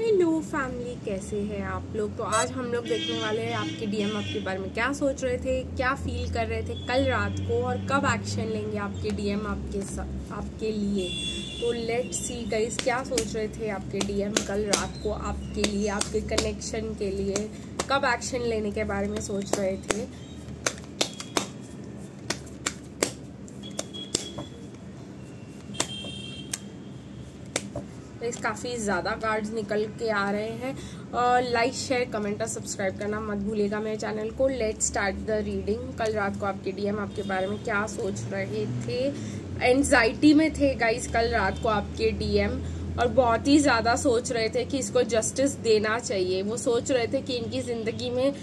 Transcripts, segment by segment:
Hello family, कैसे हैं आप लोग। तो आज हम लोग देखने वाले हैं आपके डीएम आपके बारे में क्या सोच रहे थे, क्या फील कर रहे थे कल रात को, और कब एक्शन लेंगे आपके डीएम आपके लिए। तो लेट्स सी गाइस, क्या सोच रहे थे आपके डीएम कल रात को आपके लिए, आपके कनेक्शन के लिए, कब एक्शन लेने के बारे में सोच रहे थे। काफ़ी ज़्यादा कार्ड्स निकल के आ रहे हैं। लाइक शेयर कमेंट और सब्सक्राइब करना मत भूलिएगा मेरे चैनल को। Let's start the reading. कल रात को आपके डीएम आपके बारे में क्या सोच रहे थे। एंजाइटी में थे गाइस कल रात को आपके डीएम, और बहुत ही ज़्यादा सोच रहे थे कि इसको जस्टिस देना चाहिए। वो सोच रहे थे कि इनकी ज़िंदगी में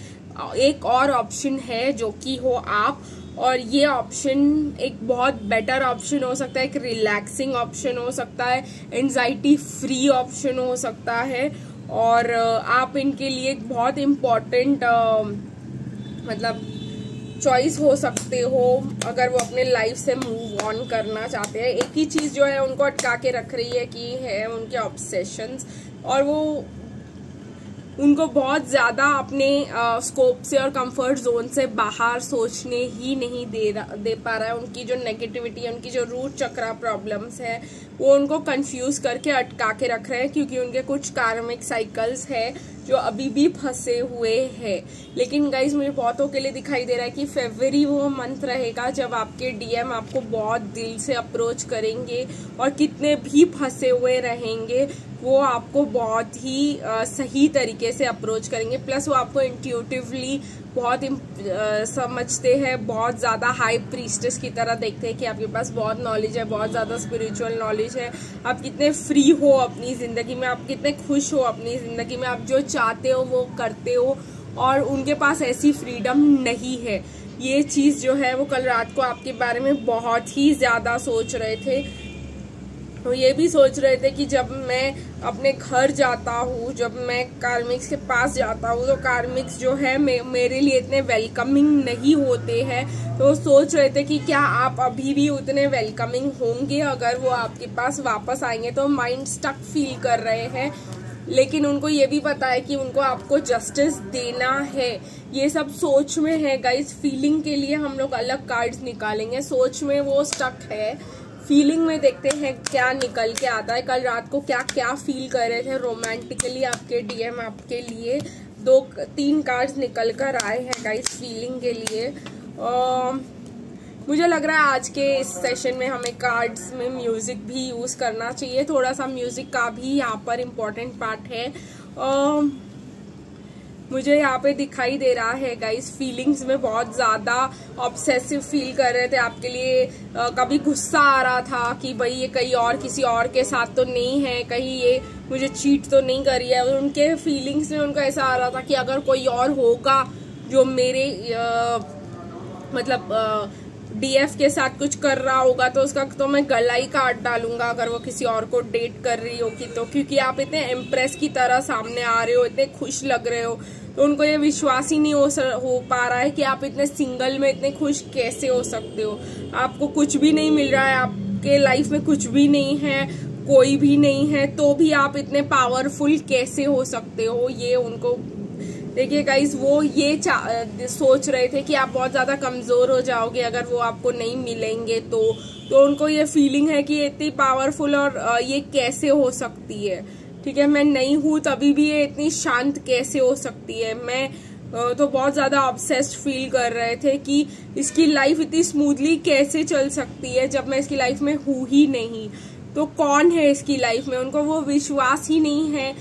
एक और ऑप्शन है जो कि हो आप, और ये ऑप्शन एक बहुत बेटर ऑप्शन हो सकता है, एक रिलैक्सिंग ऑप्शन हो सकता है, एंजाइटी फ्री ऑप्शन हो सकता है, और आप इनके लिए एक बहुत इम्पोर्टेंट मतलब चॉइस हो सकते हो अगर वो अपने लाइफ से मूव ऑन करना चाहते हैं। एक ही चीज़ जो है उनको अटका के रख रही है कि है उनके ऑब्सेशंस, और वो उनको बहुत ज़्यादा अपने स्कोप से और कंफर्ट जोन से बाहर सोचने ही नहीं दे पा रहा है। उनकी जो नेगेटिविटी है, उनकी जो रूट चक्रा प्रॉब्लम्स है, वो उनको कंफ्यूज करके अटका के रख रहे हैं, क्योंकि उनके कुछ कार्मिक साइकिल्स है जो अभी भी फंसे हुए हैं। लेकिन गाइज मुझे बहुतों के लिए दिखाई दे रहा है कि फरवरी वो मंथ रहेगा जब आपके डीएम आपको बहुत दिल से अप्रोच करेंगे, और कितने भी फंसे हुए रहेंगे वो आपको बहुत ही सही तरीके से अप्रोच करेंगे। प्लस वो आपको इंट्यूटिवली बहुत समझते हैं, बहुत ज़्यादा हाई प्रीस्टेस की तरह देखते हैं कि आपके पास बहुत नॉलेज है, बहुत ज़्यादा स्पिरिचुअल नॉलेज है, आप कितने फ्री हो अपनी ज़िंदगी में, आप कितने खुश हो अपनी ज़िंदगी में, आप जो चाहते हो वो करते हो, और उनके पास ऐसी फ्रीडम नहीं है। ये चीज़ जो है वो कल रात को आपके बारे में बहुत ही ज़्यादा सोच रहे थे। तो ये भी सोच रहे थे कि जब मैं अपने घर जाता हूँ, जब मैं कार्मिक्स के पास जाता हूँ, तो कार्मिक्स जो है मेरे लिए इतने वेलकमिंग नहीं होते हैं। तो सोच रहे थे कि क्या आप अभी भी उतने वेलकमिंग होंगे अगर वो आपके पास वापस आएंगे। तो माइंड स्टक फील कर रहे हैं, लेकिन उनको ये भी पता है कि उनको आपको जस्टिस देना है। ये सब सोच में है गाइस। फीलिंग के लिए हम लोग अलग कार्ड्स निकालेंगे, सोच में वो स्टक है। फीलिंग में देखते हैं क्या निकल के आता है। कल रात को क्या क्या फील कर रहे थे रोमांटिकली आपके डीएम आपके लिए। 2-3 कार्ड्स निकल कर आए हैं गाइस फीलिंग के लिए। मुझे लग रहा है आज के इस सेशन में हमें कार्ड्स में म्यूजिक भी यूज करना चाहिए। थोड़ा सा म्यूजिक का भी यहाँ पर इम्पोर्टेंट पार्ट है। मुझे यहाँ पे दिखाई दे रहा है गाइस, फीलिंग्स में बहुत ज़्यादा ऑब्सेसिव फील कर रहे थे आपके लिए। कभी गुस्सा आ रहा था कि भाई ये कहीं और किसी और के साथ तो नहीं है, कहीं ये मुझे चीट तो नहीं करी है। उनके फीलिंग्स में उनको ऐसा आ रहा था कि अगर कोई और होगा जो मेरे मतलब डीएफ के साथ कुछ कर रहा होगा तो उसका तो मैं गला ही काट डालूंगा अगर वो किसी और को डेट कर रही होगी तो। क्योंकि आप इतने इम्प्रेस की तरह सामने आ रहे हो, इतने खुश लग रहे हो, तो उनको ये विश्वास ही नहीं हो पा रहा है कि आप इतने सिंगल में इतने खुश कैसे हो सकते हो। आपको कुछ भी नहीं मिल रहा है, आपके लाइफ में कुछ भी नहीं है, कोई भी नहीं है, तो भी आप इतने पावरफुल कैसे हो सकते हो। ये उनको देखिए गाइस, वो ये सोच रहे थे कि आप बहुत ज्यादा कमजोर हो जाओगे अगर वो आपको नहीं मिलेंगे तो उनको ये फीलिंग है कि ये इतनी पावरफुल और ये कैसे हो सकती है। ठीक है, मैं नहीं हूँ तभी भी ये इतनी शांत कैसे हो सकती है। मैं तो बहुत ज्यादा ऑब्सेस्ड फील कर रहे थे कि इसकी लाइफ इतनी स्मूथली कैसे चल सकती है जब मैं इसकी लाइफ में हूँ ही नहीं। तो कौन है इसकी लाइफ में, उनको वो विश्वास ही नहीं है।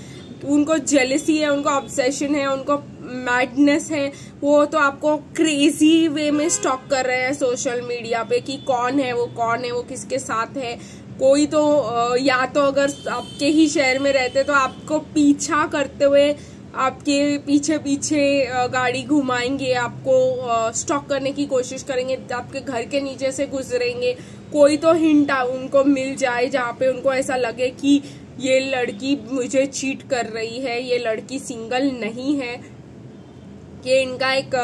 उनको जेलसी है, उनको ऑब्सेशन है, उनको मैडनेस है। वो तो आपको क्रेजी वे में स्टॉक कर रहे हैं सोशल मीडिया पे कि कौन है वो किसके साथ है। कोई तो या तो अगर आपके ही शहर में रहते तो आपको पीछा करते हुए आपके पीछे पीछे गाड़ी घुमाएंगे, आपको स्टॉक करने की कोशिश करेंगे, आपके घर के नीचे से गुजरेंगे। कोई तो हिंट उनको मिल जाए जहाँ पे उनको ऐसा लगे कि ये लड़की मुझे चीट कर रही है, ये लड़की सिंगल नहीं है। ये इनका एक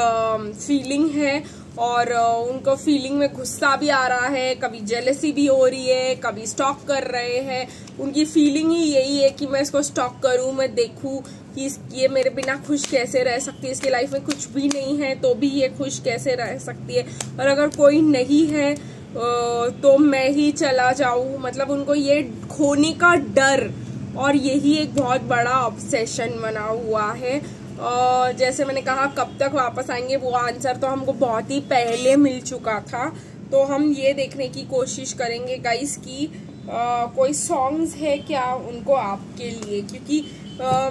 फीलिंग है, और उनको फीलिंग में गुस्सा भी आ रहा है, कभी जेलसी भी हो रही है, कभी स्टॉक कर रहे हैं। उनकी फीलिंग ही यही है कि मैं इसको स्टॉक करूं, मैं देखूं कि ये मेरे बिना खुश कैसे रह सकती है, इसकी लाइफ में कुछ भी नहीं है तो भी ये खुश कैसे रह सकती है, और अगर कोई नहीं है तो मैं ही चला जाऊं। मतलब उनको ये खोने का डर और यही एक बहुत बड़ा ऑब्सेशन बना हुआ है। और जैसे मैंने कहा कब तक वापस आएंगे, वो आंसर तो हमको बहुत ही पहले मिल चुका था। तो हम ये देखने की कोशिश करेंगे गाइस कि कोई सॉन्ग्स है क्या उनको आपके लिए, क्योंकि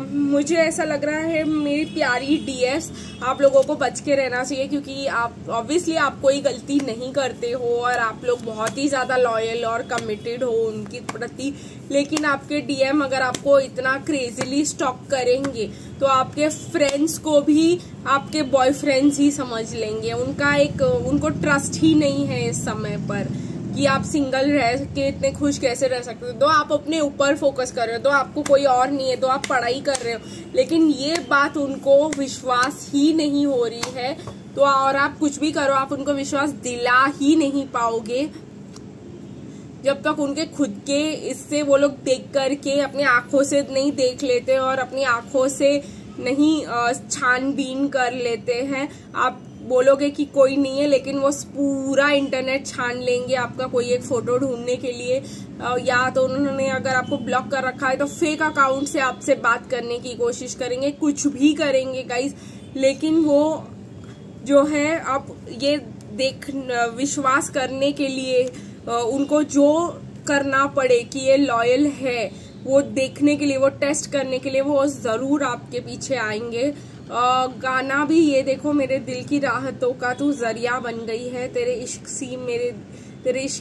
मुझे ऐसा लग रहा है मेरी प्यारी डीएस आप लोगों को बच के रहना चाहिए, क्योंकि आप ऑब्वियसली आप कोई गलती नहीं करते हो और आप लोग बहुत ही ज़्यादा लॉयल और कमिटेड हो उनके प्रति। लेकिन आपके डीएम अगर आपको इतना क्रेजीली स्टॉक करेंगे तो आपके फ्रेंड्स को भी आपके बॉयफ्रेंड्स ही समझ लेंगे। उनको ट्रस्ट ही नहीं है इस समय पर कि आप सिंगल रह के इतने खुश कैसे रह सकते हो। तो आप अपने ऊपर फोकस कर रहे हो, तो आपको कोई और नहीं है, तो आप पढ़ाई कर रहे हो, लेकिन ये बात उनको विश्वास ही नहीं हो रही है। तो और आप कुछ भी करो आप उनको विश्वास दिला ही नहीं पाओगे जब तक उनके खुद के इससे वो लोग देख करके अपनी आंखों से नहीं देख लेते और अपनी आंखों से नहीं छानबीन कर लेते हैं। आप बोलोगे कि कोई नहीं है, लेकिन वो पूरा इंटरनेट छान लेंगे आपका कोई एक फोटो ढूंढने के लिए, या तो उन्होंने अगर आपको ब्लॉक कर रखा है तो फेक अकाउंट से आपसे बात करने की कोशिश करेंगे, कुछ भी करेंगे गाइस। लेकिन वो जो है आप ये विश्वास करने के लिए उनको जो करना पड़े कि ये लॉयल है, वो देखने के लिए, वो टेस्ट करने के लिए वो जरूर आपके पीछे आएंगे। गाना भी ये देखो, मेरे दिल की राहतों का तू जरिया बन गई है, तेरे इश्क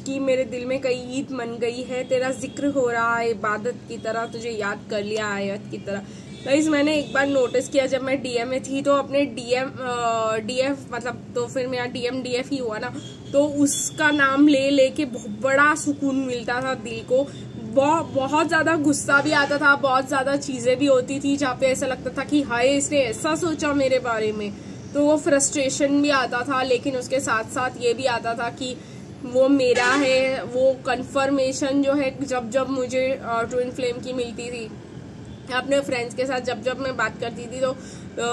की मेरे दिल में कई ईद मन गई है, तेरा जिक्र हो रहा है इबादत की तरह, तुझे याद कर लिया आयत की तरह। गाइस मैंने एक बार नोटिस किया जब मैं डीएम में थी तो अपने डीएफ मतलब तो फिर मेरा डीएफ ही हुआ ना, तो उसका नाम ले के बहुत बड़ा सुकून मिलता था दिल को। बहुत ज्यादा गुस्सा भी आता था, बहुत ज्यादा चीजें भी होती थी जहाँ पे ऐसा लगता था कि हाय इसने ऐसा सोचा मेरे बारे में, तो वो फ्रस्ट्रेशन भी आता था। लेकिन उसके साथ साथ ये भी आता था कि वो मेरा है। वो कंफर्मेशन जो है जब मुझे ट्विन फ्लेम की मिलती थी अपने फ्रेंड्स के साथ, जब मैं बात करती थी तो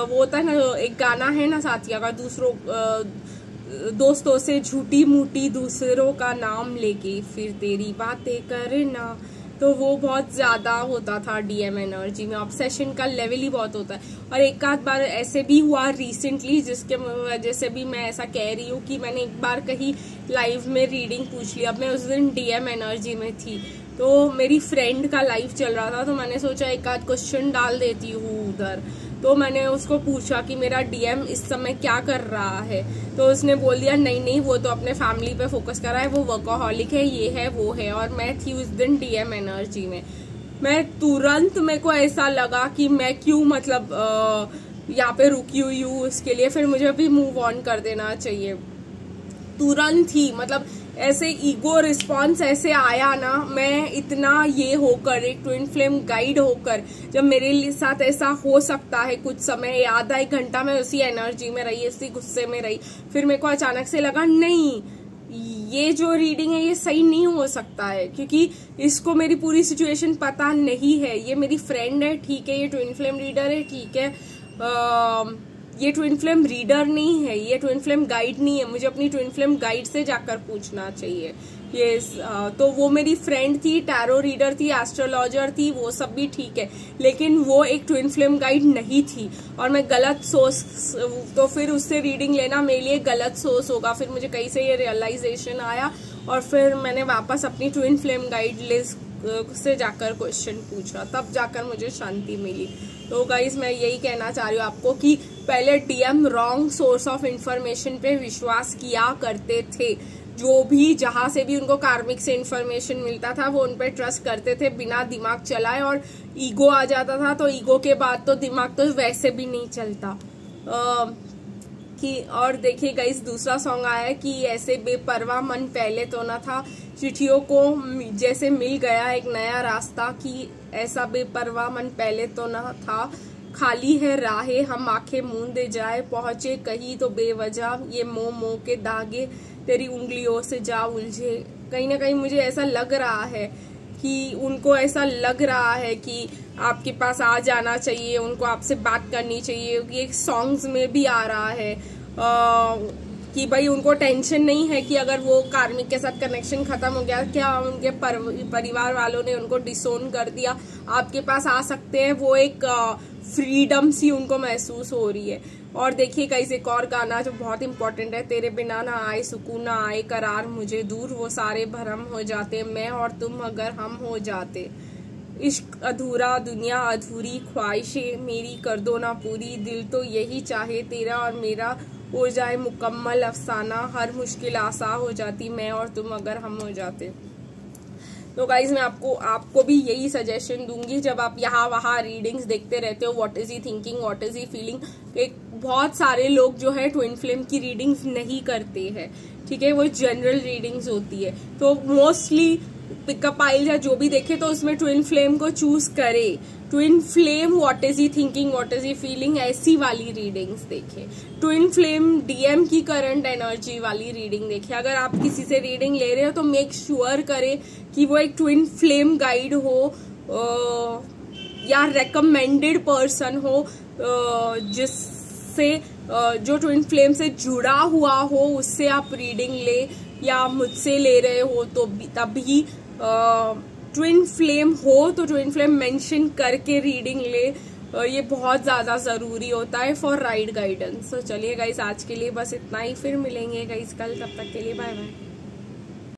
वो होता है ना, एक गाना है ना साथिया का, दोस्तों से झूठी मूठी दूसरों का नाम लेके फिर तेरी बातें करना, तो वो बहुत ज्यादा होता था डीएम एनर्जी में। ऑब्सेशन का लेवल ही बहुत होता है। और एक आध बार ऐसे भी हुआ रिसेंटली जिसके वजह से भी मैं ऐसा कह रही हूँ कि मैंने एक बार कहीं लाइव में रीडिंग पूछ लिया। अब मैं उस दिन डीएम एनर्जी में थी तो मेरी फ्रेंड का लाइव चल रहा था, तो मैंने सोचा एक आध क्वेश्चन डाल देती हूँ उधर। तो मैंने उसको पूछा कि मेरा डीएम इस समय क्या कर रहा है, तो उसने बोल दिया नहीं वो तो अपने फैमिली पे फोकस कर रहा है, वो वर्कोहॉलिक है, ये है वो है। और मैं थी उस दिन डीएम एनर्जी में। मैं तुरंत, मेरे को ऐसा लगा कि मैं क्यों मतलब यहाँ पे रुकी हुई हूँ उसके लिए, फिर मुझे भी मूव ऑन कर देना चाहिए तुरंत ही। मतलब ऐसे ईगो रिस्पॉन्स ऐसे आया ना, मैं इतना ये होकर एक ट्विन फ्लेम गाइड होकर, जब मेरे साथ ऐसा हो सकता है कुछ समय, आधा एक घंटा मैं उसी एनर्जी में रही, इसी गुस्से में रही, फिर मेरे को अचानक से लगा नहीं ये जो रीडिंग है ये सही नहीं हो सकता है, क्योंकि इसको मेरी पूरी सिचुएशन पता नहीं है। ये मेरी फ्रेंड है ठीक है, ये ट्विन फ्लेम रीडर है ठीक है, ये ट्विन फ्लेम रीडर नहीं है, ये ट्विन फ्लेम गाइड नहीं है, मुझे अपनी ट्विन फ्लेम गाइड से जाकर पूछना चाहिए। ये तो वो मेरी फ्रेंड थी, टैरो रीडर थी, एस्ट्रोलॉजर थी, वो सब भी ठीक है, लेकिन वो एक ट्विन फ्लेम गाइड नहीं थी। और मैं गलत सोर्स, तो फिर उससे रीडिंग लेना मेरे लिए गलत सोर्स होगा। फिर मुझे कहीं से ये रियलाइजेशन आया और फिर मैंने वापस अपनी ट्विन फ्लेम गाइड लिस्ट से जाकर क्वेश्चन पूछा, तब जाकर मुझे शांति मिली। तो गाइस मैं यही कहना चाह रही हूँ आपको कि पहले DM wrong source of information पे विश्वास किया करते थे। जो भी जहां से भी उनको कार्मिक से इंफॉर्मेशन मिलता था वो उन पे ट्रस्ट करते थे बिना दिमाग चलाए, और ईगो आ जाता था तो ईगो के बाद तो दिमाग तो वैसे भी नहीं चलता कि। और देखिए गाइस दूसरा सॉन्ग आया है कि ऐसे बेपरवाह मन पहले तो न था, चिट्ठियों को जैसे मिल गया एक नया रास्ता, कि ऐसा बेपरवाह मन पहले तो न था, खाली है राहें हम आंखें मूंदे जाए, पहुंचे कहीं तो बेवजह ये मोह के धागे तेरी उंगलियों से जा उलझे। कहीं ना कहीं मुझे ऐसा लग रहा है कि उनको ऐसा लग रहा है कि आपके पास आ जाना चाहिए, उनको आपसे बात करनी चाहिए। ये सॉन्ग्स में भी आ रहा है कि भाई उनको टेंशन नहीं है कि अगर वो कार्मिक के साथ कनेक्शन खत्म हो गया, क्या उनके परिवार वालों ने उनको डिसोन कर दिया, आपके पास आ सकते हैं। वो एक फ्रीडम सी उनको महसूस हो रही है। और देखिए गाइस एक और गाना जो बहुत इंपॉर्टेंट है, तेरे बिना ना आए सुकून ना आए करार मुझे दूर, वो सारे भरम हो जाते मैं और तुम अगर हम हो जाते। इश्क अधूरा दुनिया अधूरी ख्वाहिशें मेरी कर दो ना पूरी, दिल तो यही चाहे तेरा और मेरा हो जाए मुकम्मल अफसाना, हर मुश्किल आसा हो जाती मैं और तुम अगर हम हो जाते। तो गाइज मैं आपको भी यही सजेशन दूंगी जब आप यहाँ वहाँ रीडिंग्स देखते रहते हो, what is he thinking, what is he feeling. एक बहुत सारे लोग जो है ट्विन फ्लेम की रीडिंग्स नहीं करते हैं, ठीक है, वो जनरल रीडिंग्स होती है। तो मोस्टली पिकअप आइल या जो भी देखे तो उसमें ट्विन फ्लेम को चूज करे। Twin flame what is he thinking, what is he feeling, ऐसी वाली रीडिंग्स देखे। ट्विन फ्लेम डीएम की करंट एनर्जी वाली रीडिंग देखे। अगर आप किसी से रीडिंग ले रहे हो तो मेक श्योर करें कि वो एक ट्विन फ्लेम गाइड हो या रेकमेंडेड पर्सन हो, जिससे जो ट्विन फ्लेम से जुड़ा हुआ हो उससे आप रीडिंग ले, या मुझसे ले रहे हो तो तभी ट्विन फ्लेम हो तो ट्विन फ्लेम मेंशन करके रीडिंग ले। ये बहुत ज्यादा जरूरी होता है फॉर राइट गाइडेंस। तो चलिए गाइस आज के लिए बस इतना ही, फिर मिलेंगे गाइस कल, तब तक के लिए बाय बाय।